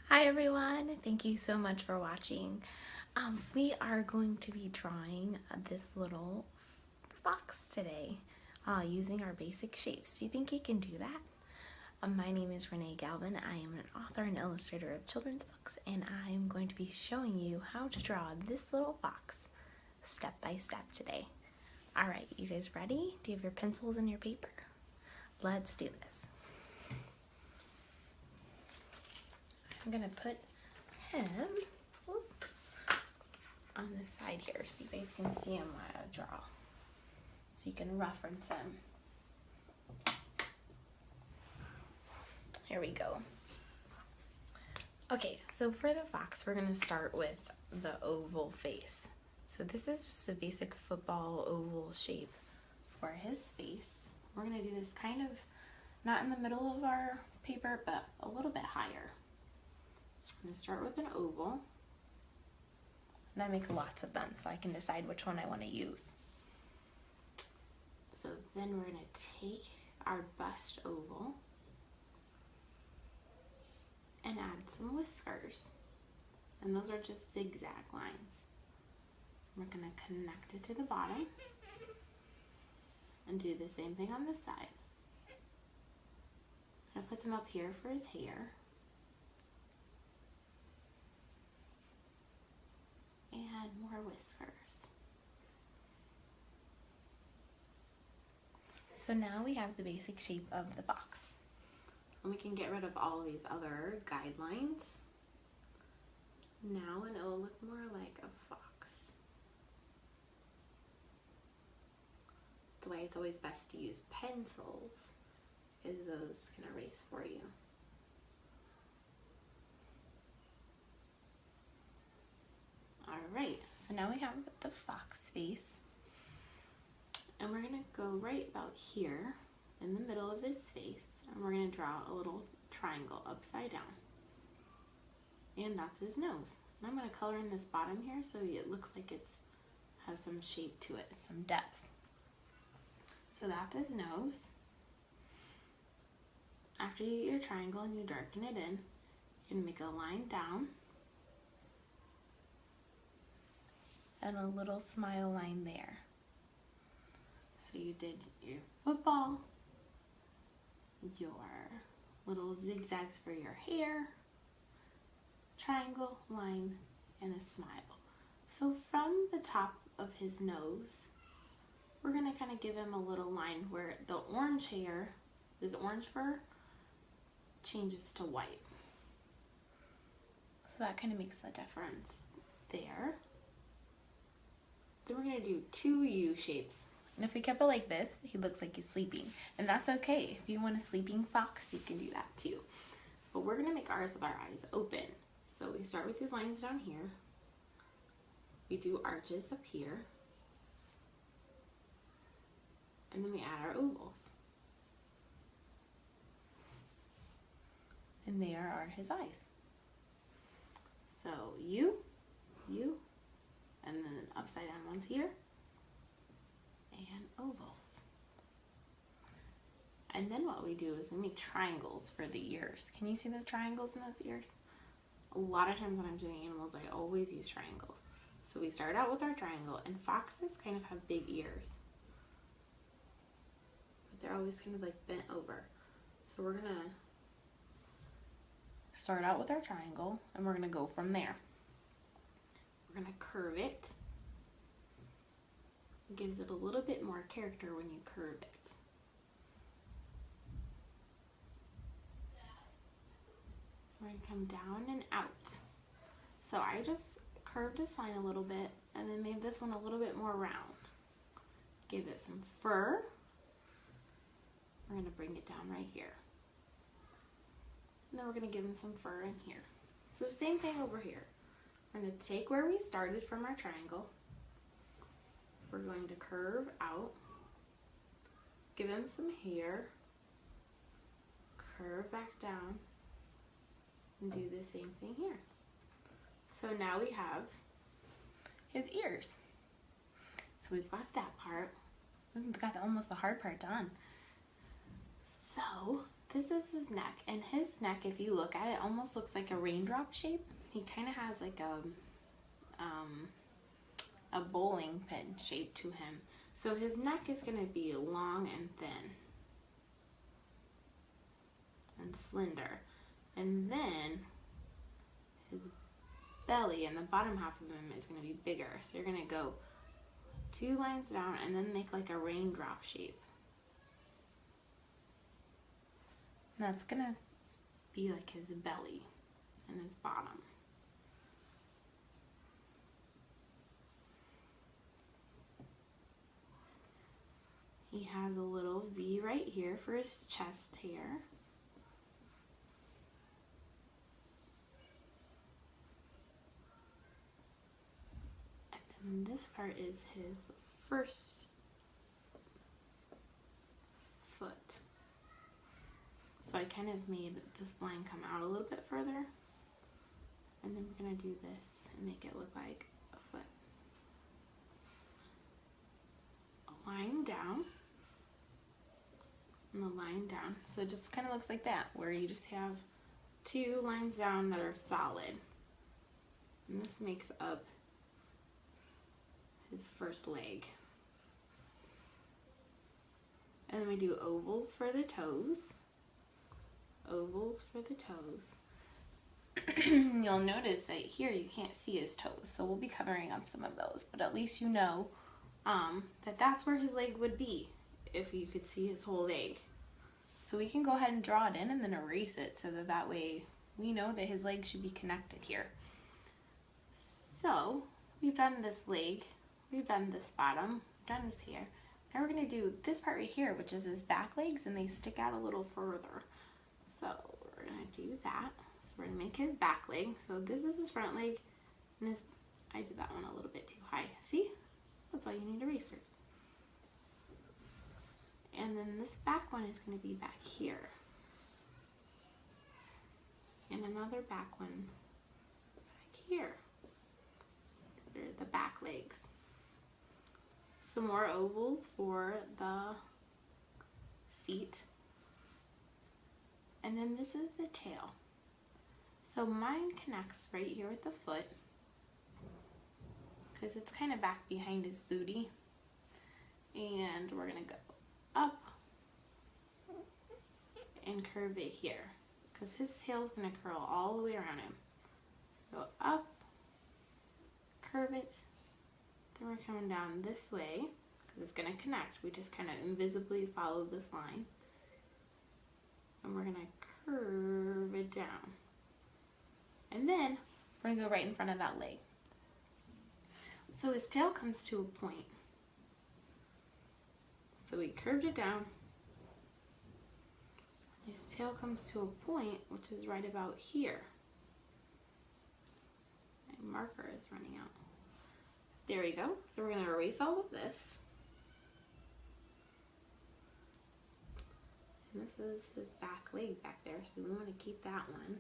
Hi everyone, thank you so much for watching. We are going to be drawing this little fox today using our basic shapes. Do you think you can do that? My name is Renee Galvin. I am an author and illustrator of children's books, and I am going to be showing you how to draw this little fox step by step today. Alright, you guys ready? Do you have your pencils and your paper? Let's do this. I'm gonna put him on the side here so you guys can see him while I draw. So you can reference him. Here we go. Okay, so for the fox, we're gonna start with the oval face. So this is just a basic football oval shape for his face. We're gonna do this kind of not in the middle of our paper, but a little bit higher. So we're gonna start with an oval. And I make lots of them so I can decide which one I want to use. So then we're going to take our bust oval and add some whiskers. And those are just zigzag lines. We're going to connect it to the bottom and do the same thing on this side. I'm going to put some up here for his hair. And more whiskers. So now we have the basic shape of the fox. And we can get rid of all of these other guidelines. Now and it will look more like a fox. That's why it's always best to use pencils, because those can erase for you. Alright, so now we have the fox face. And we're going to go right about here in the middle of his face. And we're going to draw a little triangle upside down. And that's his nose. And I'm going to color in this bottom here so it looks like it has some shape to it, some depth. So that's his nose. After you get your triangle and you darken it in, you can make a line down. And a little smile line there. So you did your football, your little zigzags for your hair, triangle, line, and a smile. So from the top of his nose, we're going to kind of give him a little line where the orange hair, his orange fur, changes to white. So that kind of makes a difference there. Then we're going to do two U shapes. And if we kept it like this, he looks like he's sleeping. And that's okay. If you want a sleeping fox, you can do that too. But we're going to make ours with our eyes open. So we start with these lines down here. We do arches up here. And then we add our ovals. And there are his eyes. So U, and then upside down ones here, and ovals. And then what we do is we make triangles for the ears. Can you see those triangles in those ears? A lot of times when I'm doing animals, I always use triangles. So we start out with our triangle, and foxes kind of have big ears. But they're always kind of like bent over. So we're gonna start out with our triangle, and we're gonna go from there. We're gonna curve it. It gives it a little bit more character when you curve it. We're gonna come down and out. So I just curved this line a little bit and then made this one a little bit more round. Give it some fur. We're gonna bring it down right here. And then we're gonna give him some fur in here. So same thing over here. We're going to take where we started from our triangle. We're going to curve out, give him some hair, curve back down, and do the same thing here. So now we have his ears. So we've got that part. We've got almost the hard part done. So this is his neck, and his neck, if you look at it, almost looks like a raindrop shape. He kind of has like a bowling pin shape to him. So his neck is going to be long and thin and slender. And then his belly and the bottom half of him is going to be bigger. So you're going to go 2 lines down and then make like a raindrop shape. And that's going to be like his belly and his bottom. He has a little V right here for his chest hair. And then this part is his first foot. So I kind of made this line come out a little bit further. And then we're going to do this and make it look like a foot. A line down. And a line down. So it just kind of looks like that, where you just have 2 lines down that are solid. And this makes up his first leg. And then we do ovals for the toes. Ovals for the toes. You'll notice that here you can't see his toes, so we'll be covering up some of those, but at least you know that that's where his leg would be if you could see his whole leg. So we can go ahead and draw it in and then erase it so that way we know that his leg should be connected here. So we've done this leg, we've done this bottom, we've done his hair. Now we're going to do this part right here, which is his back legs, and they stick out a little further. So we're going to do that. So we're going to make his back leg. So this is his front leg, and his, I did that one a little bit too high. See? That's why you need erasers. And then this back one is going to be back here. And another back one back here. These are the back legs. Some more ovals for the feet. And then this is the tail. So mine connects right here with the foot, because it's kind of back behind his booty. And we're going to go up and curve it here, because his tail is going to curl all the way around him. So go up, curve it, then we're coming down this way, because it's going to connect. We just kind of invisibly follow this line. And we're going to curve it down. And then we're going to go right in front of that leg. So his tail comes to a point. So we curved it down. His tail comes to a point, which is right about here. My marker is running out. There we go. So we're going to erase all of this. And this is his back leg back there, so we want to keep that one.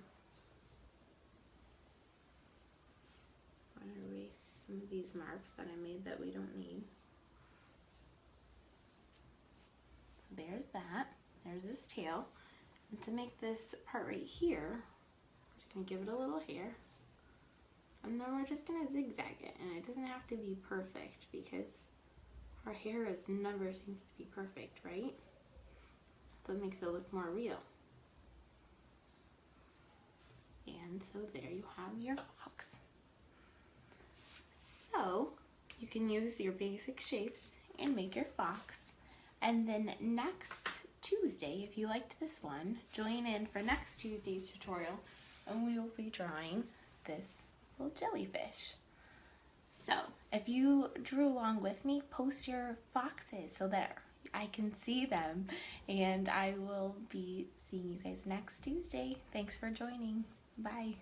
I'm going to erase some of these marks that I made that we don't need. So there's that. There's his tail. And to make this part right here, I'm just going to give it a little hair. And then we're just going to zigzag it. And it doesn't have to be perfect, because our hair never seems to be perfect, right? So it makes it look more real. And so there you have your fox. So you can use your basic shapes and make your fox. And then next Tuesday, if you liked this one, join in for next Tuesday's tutorial, and we will be drawing this little jellyfish. So if you drew along with me, post your foxes so that I can see them, and I will be seeing you guys next Tuesday. Thanks for joining. Bye.